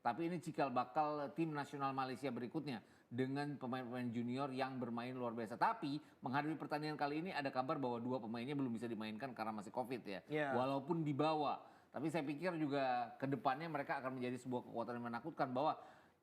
Tapi ini cikal bakal tim nasional Malaysia berikutnya dengan pemain-pemain junior yang bermain luar biasa. Tapi menghadapi pertandingan kali ini ada kabar bahwa 2 pemainnya belum bisa dimainkan karena masih Covid ya. Ya. Walaupun dibawa. Tapi saya pikir juga ke depannya mereka akan menjadi sebuah kekuatan yang menakutkan bahwa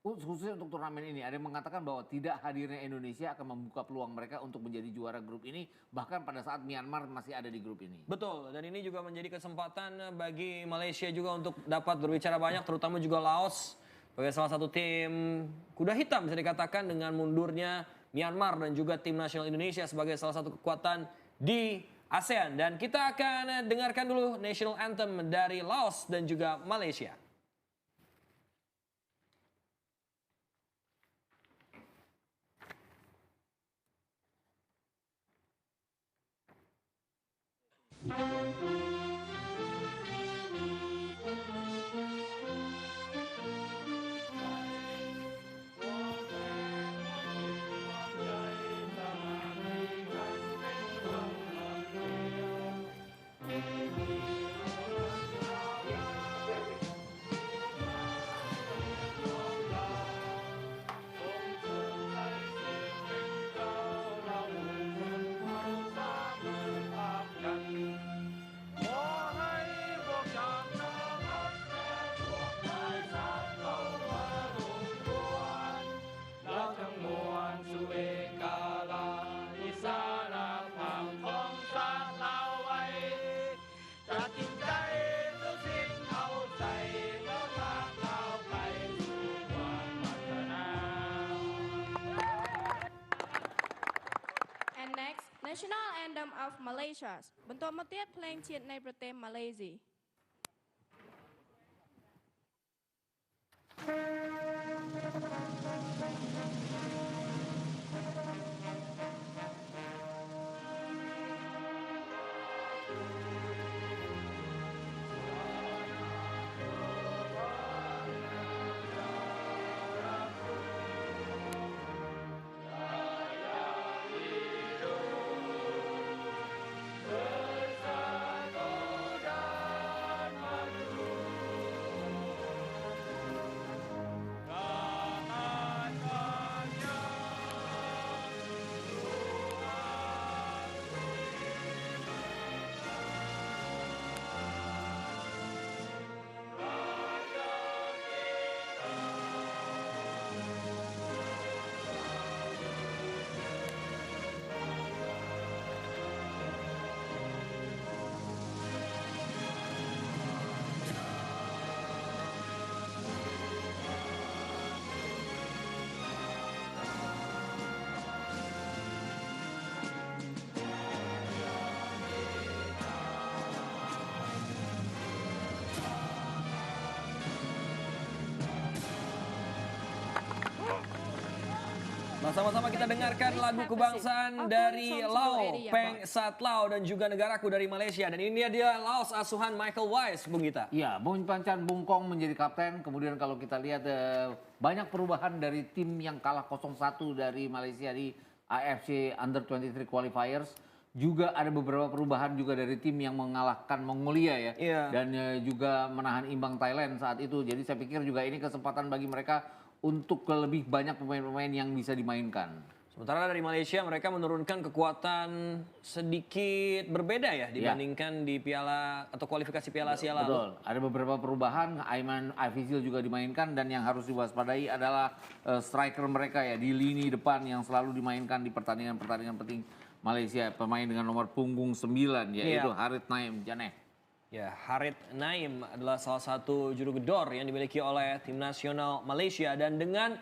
khususnya untuk turnamen ini ada yang mengatakan bahwa tidak hadirnya Indonesia akan membuka peluang mereka untuk menjadi juara grup ini bahkan pada saat Myanmar masih ada di grup ini. Betul, dan ini juga menjadi kesempatan bagi Malaysia juga untuk dapat berbicara banyak, terutama juga Laos sebagai salah satu tim kuda hitam bisa dikatakan dengan mundurnya Myanmar dan juga tim nasional Indonesia sebagai salah satu kekuatan di ASEAN. Dan kita akan dengarkan dulu national anthem dari Laos dan juga Malaysia. And next, National Anthem of Malaysia បន្ទាប់មកទៀតភ្លេងជាតិនៃប្រទេសម៉ាឡេស៊ី Sama-sama kita dengarkan lagu kebangsaan dari Laos, Peng Sat Lao dan juga negaraku dari Malaysia. Dan ini dia Laos asuhan Michael Wise, Bung Gita. Iya, Bung Pancan Bungkong menjadi kapten. Kemudian kalau kita lihat banyak perubahan dari tim yang kalah 0-1 dari Malaysia di AFC Under 23 Qualifiers. Juga ada beberapa perubahan juga dari tim yang mengalahkan Mongolia ya. Iya. Dan juga menahan imbang Thailand saat itu. Jadi saya pikir juga ini kesempatan bagi mereka untuk lebih banyak pemain-pemain yang bisa dimainkan. Sementara dari Malaysia mereka menurunkan kekuatan sedikit berbeda ya dibandingkan di piala atau kualifikasi Piala Asia lalu. Betul, ada beberapa perubahan. Aiman Afizil juga dimainkan dan yang harus diwaspadai adalah striker mereka ya di lini depan yang selalu dimainkan di pertandingan-pertandingan penting Malaysia. Pemain dengan nomor punggung 9 yaitu Harith Naim Janeh. Ya, Harith Naim adalah salah satu juru gedor yang dimiliki oleh tim nasional Malaysia dan dengan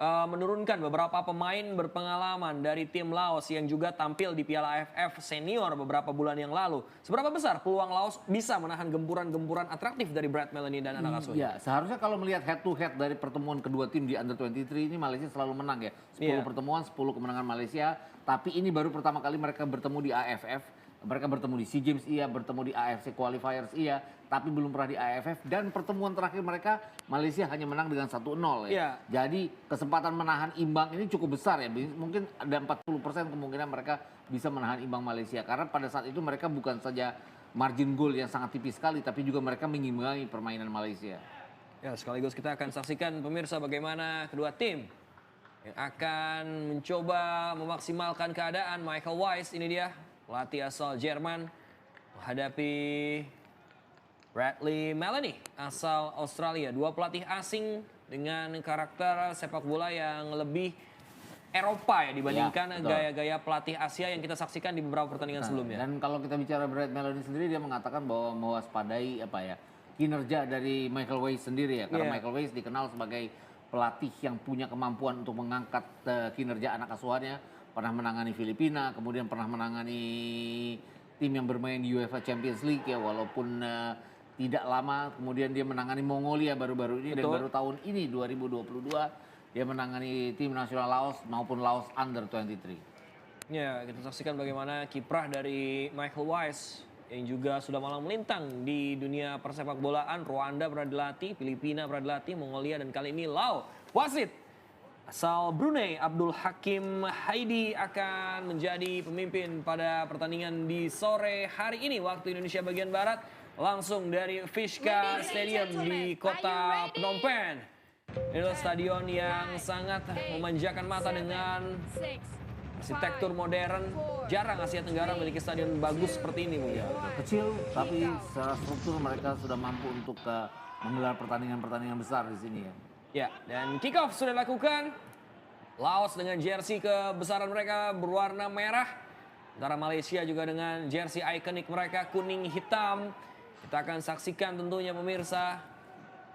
menurunkan beberapa pemain berpengalaman dari tim Laos yang juga tampil di Piala AFF senior beberapa bulan yang lalu. Seberapa besar peluang Laos bisa menahan gempuran-gempuran atraktif dari Brad Melanie dan anak asuhnya? Ya, seharusnya kalau melihat head to head dari pertemuan kedua tim di Under 23 ini Malaysia selalu menang ya. 10 pertemuan, 10 kemenangan Malaysia. Tapi ini baru pertama kali mereka bertemu di AFF. Mereka bertemu di SEA Games iya, bertemu di AFC Qualifiers iya, tapi belum pernah di AFF. Dan pertemuan terakhir mereka, Malaysia hanya menang dengan 1-0 ya. Jadi kesempatan menahan imbang ini cukup besar ya. Mungkin ada 40% kemungkinan mereka bisa menahan imbang Malaysia. Karena pada saat itu mereka bukan saja margin goal yang sangat tipis sekali, tapi juga mereka mengimbangi permainan Malaysia. Ya, sekaligus kita akan saksikan pemirsa bagaimana kedua tim yang akan mencoba memaksimalkan keadaan. Michael Weiss, ini dia, pelatih asal Jerman, menghadapi Bradley Melanie, asal Australia. Dua pelatih asing dengan karakter sepak bola yang lebih Eropa ya dibandingkan betul. gaya-gaya pelatih Asia yang kita saksikan di beberapa pertandingan sebelumnya. Dan kalau kita bicara Brad Melanie sendiri, dia mengatakan bahwa mewaspadai kinerja dari Michael Weiss sendiri ya. Karena Iya. Michael Weiss dikenal sebagai pelatih yang punya kemampuan untuk mengangkat kinerja anak asuhannya. Pernah menangani Filipina, kemudian pernah menangani tim yang bermain di UEFA Champions League ya. Walaupun tidak lama, kemudian dia menangani Mongolia baru-baru ini. Dan baru tahun ini 2022 dia menangani tim nasional Laos maupun Laos Under 23. Ya, kita saksikan bagaimana kiprah dari Michael Weiss yang juga sudah malang melintang di dunia persepak bolaan. Rwanda pernah dilatih, Filipina pernah dilatih, Mongolia, dan kali ini Lau. Wasit asal Brunei, Abdul Hakim Haidi akan menjadi pemimpin pada pertandingan di sore hari ini waktu Indonesia bagian Barat. Langsung dari Fishka Stadium di kota Phnom Penh. Ini adalah stadion yang sangat memanjakan mata dengan arsitektur modern. Jarang Asia Tenggara memiliki stadion bagus seperti ini mungkin. Kecil, tapi secara struktur mereka sudah mampu untuk menggelar pertandingan-pertandingan besar di sini ya. Ya, dan kick off sudah dilakukan. Laos dengan jersey kebesaran mereka berwarna merah. Sementara Malaysia juga dengan jersey ikonik mereka kuning hitam. Kita akan saksikan tentunya pemirsa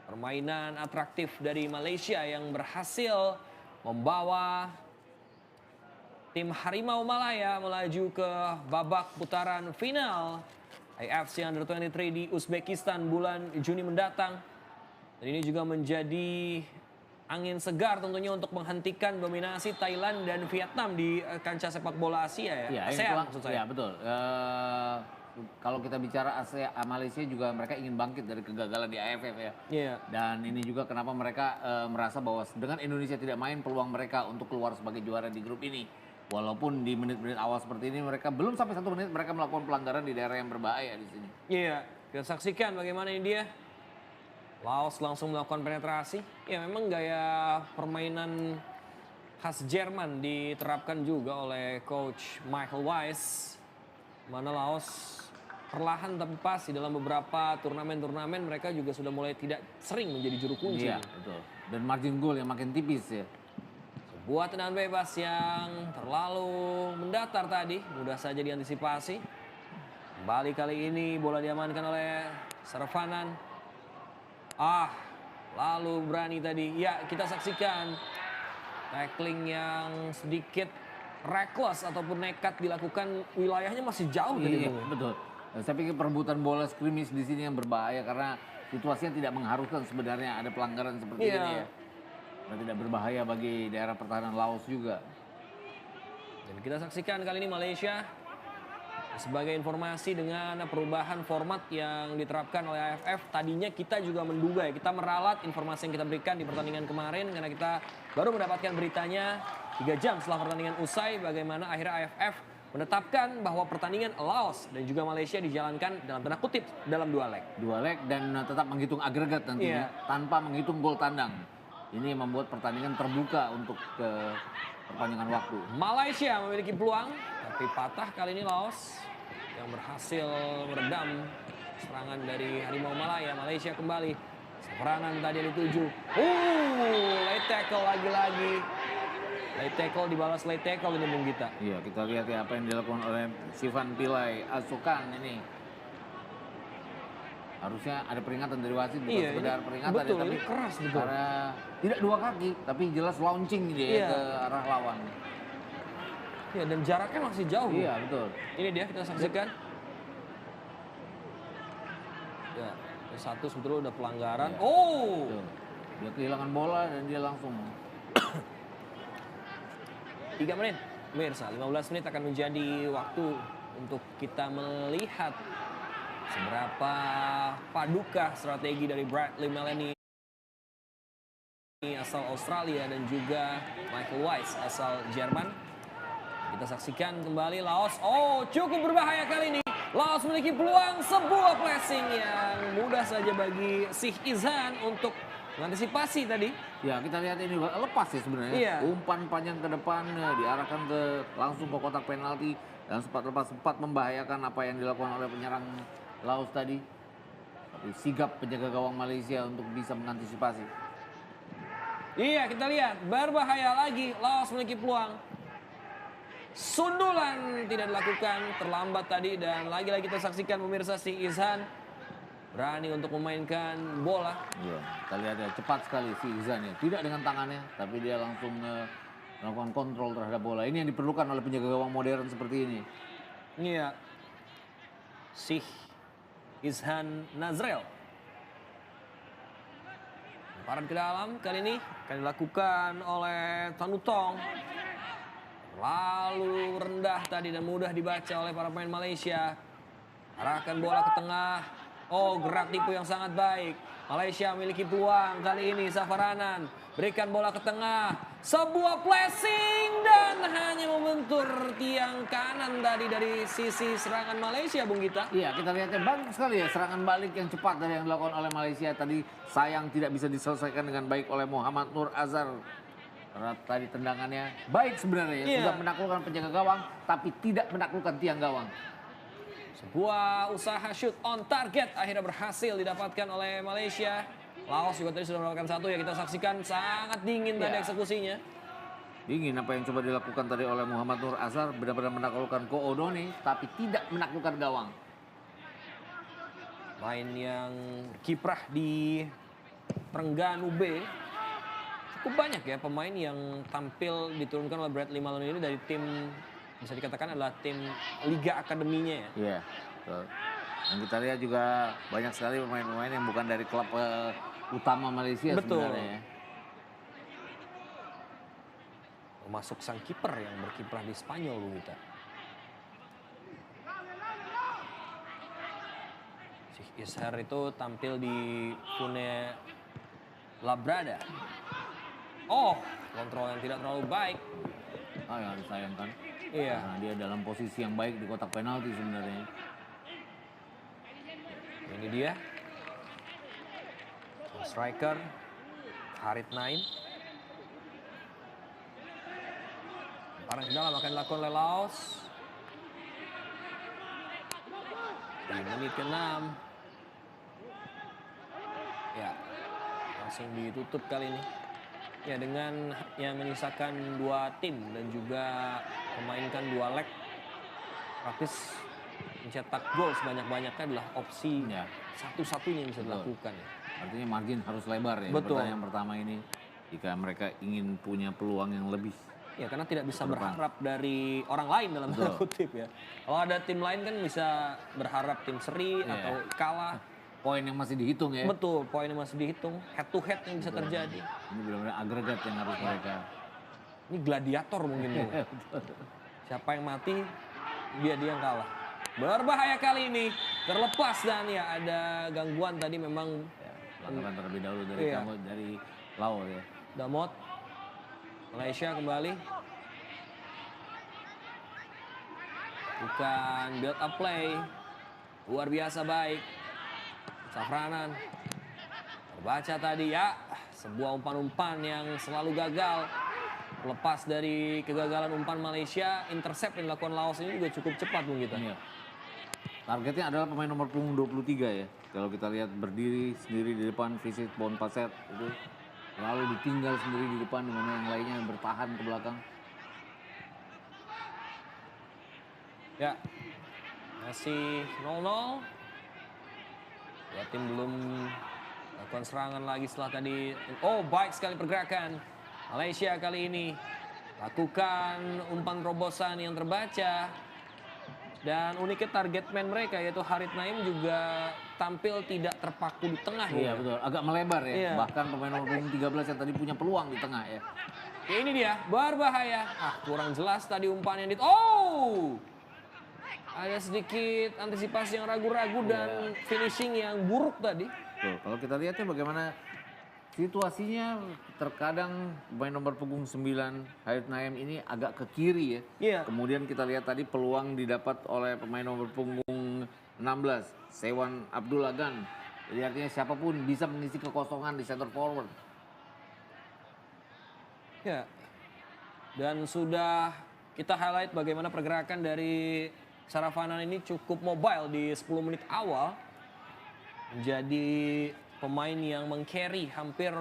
permainan atraktif dari Malaysia yang berhasil membawa tim Harimau Malaya melaju ke babak putaran final AFC Under 23 di Uzbekistan bulan Juni mendatang. Dan ini juga menjadi angin segar tentunya untuk menghentikan dominasi Thailand dan Vietnam di kancah sepak bola Asia ya. ASEAN maksud saya. Ya betul. Kalau kita bicara Malaysia juga mereka ingin bangkit dari kegagalan di AFF ya. Iya. Dan ini juga kenapa mereka merasa bahwa dengan Indonesia tidak main, peluang mereka untuk keluar sebagai juara di grup ini. Walaupun di menit-menit awal seperti ini mereka belum sampai 1 menit mereka melakukan pelanggaran di daerah yang berbahaya di sini. Iya, kita saksikan bagaimana ini dia. Laos langsung melakukan penetrasi. Ya memang gaya permainan khas Jerman diterapkan juga oleh coach Michael Weiss. Mana Laos perlahan tapi pasti dalam beberapa turnamen-turnamen mereka juga sudah mulai tidak sering menjadi juru kunci. Iya, betul. Dan margin goal yang makin tipis ya. Sebuah tendangan bebas yang terlalu mendatar tadi, mudah saja diantisipasi. Kembali kali ini bola diamankan oleh Sarvanan. Lalu berani tadi. Ya, kita saksikan tackling yang sedikit reckless ataupun nekat dilakukan, wilayahnya masih jauh dari Iya, betul. Saya pikir perebutan bola skirmish di sini yang berbahaya karena situasinya tidak mengharuskan sebenarnya ada pelanggaran seperti ini ya. Dan tidak berbahaya bagi daerah pertahanan Laos juga. Dan kita saksikan kali ini Malaysia sebagai informasi dengan perubahan format yang diterapkan oleh AFF. Tadinya kita juga menduga ya, kita meralat informasi yang kita berikan di pertandingan kemarin karena kita baru mendapatkan beritanya 3 jam setelah pertandingan usai bagaimana akhirnya AFF menetapkan bahwa pertandingan Laos dan juga Malaysia dijalankan dalam tanda kutip dalam 2 leg. 2 leg dan tetap menghitung agregat nantinya tanpa menghitung gol tandang. Ini yang membuat pertandingan terbuka untuk perpanjangan waktu. Malaysia memiliki peluang tapi patah kali ini Laos yang berhasil meredam serangan dari Harimau Malaya. Malaysia kembali. Serangan tadi dituju. Late tackle lagi-lagi. Late tackle dibalas late tackle ini Bung Gita. Iya, kita lihat ya apa yang dilakukan oleh Sivan Pillai Asukan ini. Harusnya ada peringatan dari wasit, bukan sekedar peringatan betul, ya, tapi ini keras betul. karena tidak 2 kaki, tapi jelas launching dia ke arah lawan. Iya, dan jaraknya masih jauh. Iya, betul. Ini dia kita saksikan. Ya, satu sebetulnya udah pelanggaran. Iya. Betul. Dia kehilangan bola dan dia langsung 3 menit. Pemirsa, 15 menit akan menjadi waktu untuk kita melihat seberapa paduka strategi dari Bradley Melanie asal Australia dan juga Michael Weiss asal Jerman. Kita saksikan kembali Laos. Cukup berbahaya kali ini. Laos memiliki peluang sebuah pressing yang mudah saja bagi Sich Izhan untuk mengantisipasi tadi. Ya kita lihat ini lepas ya sebenarnya. Iya. Umpan panjang ke depan diarahkan langsung ke kotak penalti dan sempat membahayakan apa yang dilakukan oleh penyerang Laos tadi. Tapi sigap penjaga gawang Malaysia untuk bisa mengantisipasi. Iya, kita lihat berbahaya lagi. Laos memiliki peluang. Sundulan tidak dilakukan, terlambat tadi dan lagi-lagi kita saksikan pemirsa si Izhan berani untuk memainkan bola. Iya, kita lihat ya cepat sekali si Izan ya. Tidak dengan tangannya, tapi dia langsung melakukan kontrol terhadap bola. Ini yang diperlukan oleh penjaga gawang modern seperti ini. Iya. Si Izhan Nazrel. Lemparan ke dalam kali ini akan dilakukan oleh Tanutong. Lalu rendah tadi dan mudah dibaca oleh para pemain Malaysia. Arahkan bola ke tengah. Oh, gerak tipu yang sangat baik. Malaysia memiliki peluang kali ini. Safaranan berikan bola ke tengah. Sebuah flashing dan hanya membentur tiang kanan tadi dari sisi serangan Malaysia, Bung Gita. Iya, kita lihatnya bagus sekali ya serangan balik yang cepat dari yang dilakukan oleh Malaysia tadi. Sayang tidak bisa diselesaikan dengan baik oleh Muhammad Nur Azhar. Karena tadi tendangannya baik sebenarnya ya. Iya. Sudah menaklukkan penjaga gawang tapi tidak menaklukkan tiang gawang. Sebuah usaha shoot on target akhirnya berhasil didapatkan oleh Malaysia. Laos juga tadi sudah mendapatkan satu ya, kita saksikan sangat dingin tadi Ya. eksekusinya. Dingin apa yang coba dilakukan tadi oleh Muhammad Nur Azhar, benar-benar menaklukkan Ko Odone tapi tidak menaklukkan gawang. Main yang kiprah di Terengganu B. Cukup banyak ya pemain yang tampil diturunkan oleh Bradley Malone ini dari tim, bisa dikatakan adalah tim Liga Akademinya ya. Iya. Betul. Dan kita lihat juga banyak sekali pemain-pemain yang bukan dari klub utama Malaysia Betul. sebenarnya ya. Termasuk sang kiper yang berkiprah di Spanyol, Bung Gita. Si Ishar itu tampil di Pune Labrada. Oh, kontrol yang tidak terlalu baik. Ah, yang disayangkan. Iya. Karena dia dalam posisi yang baik di kotak penalti sebenarnya. Ini dia. Striker Harit Naim. Lemparan ke dalam akan dilakukan oleh Laos. Di menit ke-6. Ya, langsung ditutup kali ini. Ya, dengan yang menyisakan 2 tim dan juga memainkan 2 leg, praktis mencetak gol sebanyak-banyaknya adalah opsi Ya. satu-satunya yang bisa Betul. dilakukan ya. Artinya margin harus lebar ya. Betul. Pertandingan pertama ini jika mereka ingin punya peluang yang lebih. Ya, karena tidak bisa Ke depan. berharap dari orang lain dalam tanda Betul. kutip ya. Kalau ada tim lain kan bisa berharap tim seri Iya. atau kalah. Poin yang masih dihitung ya. Betul, poinnya masih dihitung, head to head yang bisa terjadi. Ini benar-benar agregat yang harus mereka. Ini gladiator mungkin dulu. Siapa yang mati, dia yang kalah. Berbahaya kali ini, terlepas dan ya ada gangguan tadi memang. Pelanggaran terlebih dahulu dari Iya. dari Laos ya. Damot, Malaysia kembali. Bukan build up play, luar biasa baik. Safranan, terbaca tadi ya, sebuah umpan-umpan yang selalu gagal. Lepas dari kegagalan umpan Malaysia, intercept yang dilakukan Laos ini juga cukup cepat Bung Gita. Iya. Targetnya adalah pemain nomor punggung 23 ya. Kalau kita lihat berdiri sendiri di depan Visit Bonpasset itu lalu ditinggal sendiri di depan di mana yang lainnya bertahan ke belakang. Ya, masih 0-0. Dua tim belum lakukan serangan lagi setelah tadi. Oh, baik sekali pergerakan Malaysia kali ini. Lakukan umpan terobosan yang terbaca. Dan uniknya target man mereka yaitu Harit Naim juga tampil tidak terpaku di tengah. Iya ya. betul, agak melebar ya. Iya. Bahkan pemain nomor punggung 13 yang tadi punya peluang di tengah ya. Ya, ini dia, berbahaya. Kurang jelas tadi umpan yang Oh! Ada sedikit antisipasi yang ragu-ragu dan finishing yang buruk tadi. Tuh, kalau kita lihatnya bagaimana situasinya terkadang pemain nomor punggung 9 Harit Naim ini agak ke kiri ya. Iya. Kemudian kita lihat tadi peluang didapat oleh pemain nomor punggung 16 Sewan Abdul Agan Jadi artinya siapapun bisa mengisi kekosongan di center forward. Ya. Dan sudah kita highlight bagaimana pergerakan dari Saravanan ini cukup mobile di 10 menit awal. Menjadi pemain yang meng-carry hampir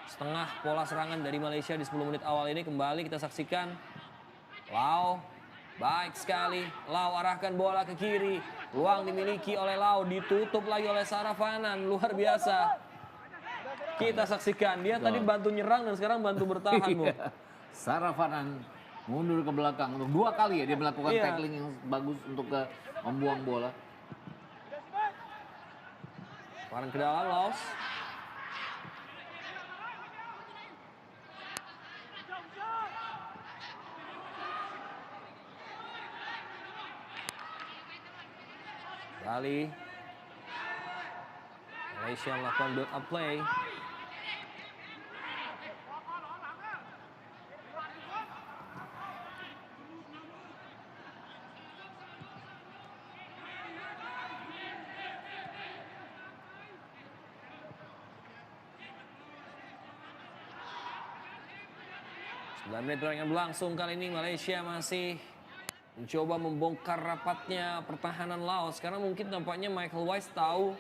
setengah pola serangan dari Malaysia di 10 menit awal ini. Kembali kita saksikan. Lau, baik sekali. Lau arahkan bola ke kiri. Peluang dimiliki oleh Lau, ditutup lagi oleh Saravanan. Luar biasa. Kita saksikan, dia tadi bantu nyerang dan sekarang bantu bertahan, Bu. Saravanan mundur ke belakang untuk 2 kali ya dia melakukan Iya. tackling yang bagus untuk membuang bola. Sekarang ke dalam, Laos. Kali Malaysia melakukan build up play. Dan menit pertandingan berlangsung kali ini Malaysia masih mencoba membongkar rapatnya pertahanan Laos karena mungkin tampaknya Michael Wise tahu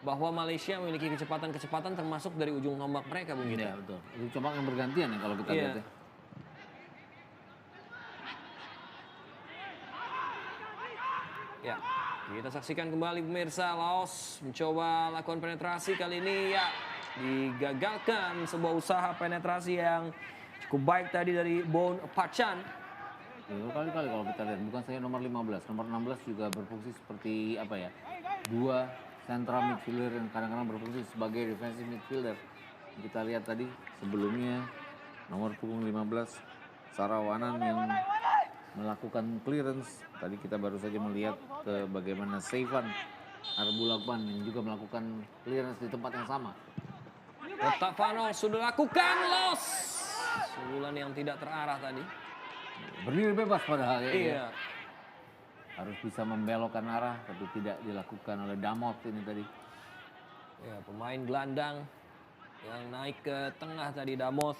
bahwa Malaysia memiliki kecepatan-kecepatan termasuk dari ujung tombak mereka, Bung Gita. Iya betul. Itu coba yang bergantian ya kalau kita Iya. lihat ya. Ya, kita saksikan kembali pemirsa, Laos mencoba lakukan penetrasi kali ini ya digagalkan sebuah usaha penetrasi yang cukup baik tadi dari Bon Pachan. Ya, kali-kali kalau kita lihat bukan saja nomor 15, nomor 16 juga berfungsi seperti apa ya? 2 central midfielder yang kadang-kadang berfungsi sebagai defensive midfielder. Kita lihat tadi sebelumnya nomor punggung 15 Saravanan yang melakukan clearance. Tadi kita baru saja melihat bagaimana Sevan Arbulakman yang juga melakukan clearance di tempat yang sama. Otavano sudah lakukan loss. Sundulan yang tidak terarah tadi. Berdiri bebas padahal ya. Iya. Harus bisa membelokkan arah tapi tidak dilakukan oleh Damot ini tadi. Ya, pemain gelandang yang naik ke tengah tadi Damot.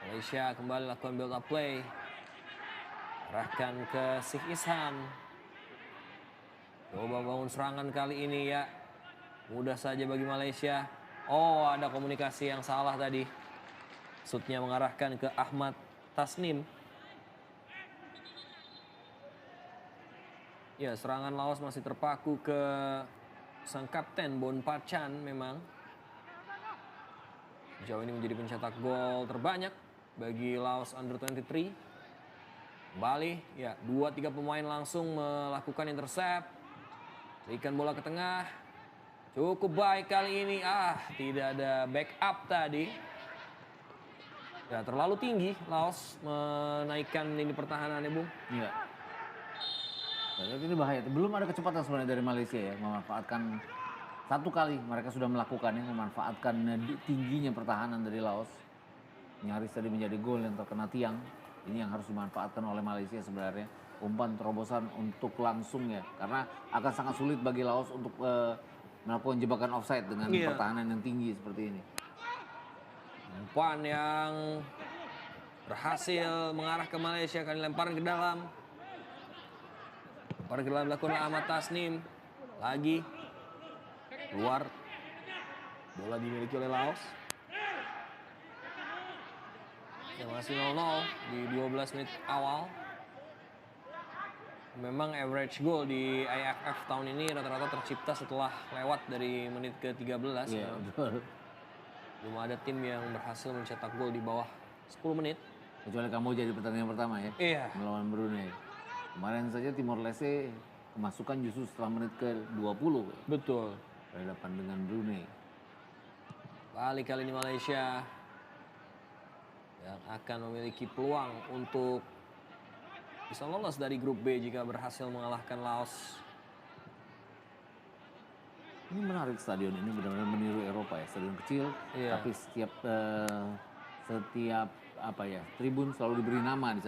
Malaysia kembali lakukan build up play. Arahkan ke Sik Ishan. Coba bangun serangan kali ini ya. Mudah saja bagi Malaysia. Oh, ada komunikasi yang salah tadi. Shootnya mengarahkan ke Ahmad Tasnim. Ya, serangan Laos masih terpaku ke sang kapten Bon Pachan memang. Sejauh ini menjadi pencetak gol terbanyak bagi Laos Under 23. Kembali, ya 2-3 pemain langsung melakukan intercept. Berikan bola ke tengah. Cukup baik kali ini. Tidak ada backup tadi. Ya, terlalu tinggi Laos menaikkan lini pertahanannya, Bung. Iya. Nah, ini bahaya. Belum ada kecepatan sebenarnya dari Malaysia ya memanfaatkan satu kali mereka sudah melakukannya, memanfaatkan tingginya pertahanan dari Laos. Nyaris tadi menjadi gol yang terkena tiang. Ini yang harus dimanfaatkan oleh Malaysia sebenarnya. Umpan terobosan untuk langsung ya. Karena akan sangat sulit bagi Laos untuk melakukan jebakan offside dengan pertahanan yang tinggi seperti ini. Umpan yang berhasil mengarah ke Malaysia, akan dilemparan ke dalam. Lemparan ke dalam dilakukan oleh Ahmad Tasnim. Lagi keluar. Bola dimiliki oleh Laos. Ya, masih 0-0 di 12 menit awal. Memang average goal di AFF tahun ini rata-rata tercipta setelah lewat dari menit ke-13. Iya, betul. Belum ada tim yang berhasil mencetak gol di bawah 10 menit. Kecuali kamu jadi pertandingan pertama ya. Iya. Melawan Brunei. Kemarin saja Timor Leste kemasukan justru setelah menit ke-20. Betul. Berhadapan dengan Brunei. Balik kali ini Malaysia yang akan memiliki peluang untuk bisa lolos dari grup B jika berhasil mengalahkan Laos. Ini menarik stadion ini benar-benar meniru Eropa ya. Stadion kecil Iya. tapi setiap apa ya tribun selalu diberi nama di sana.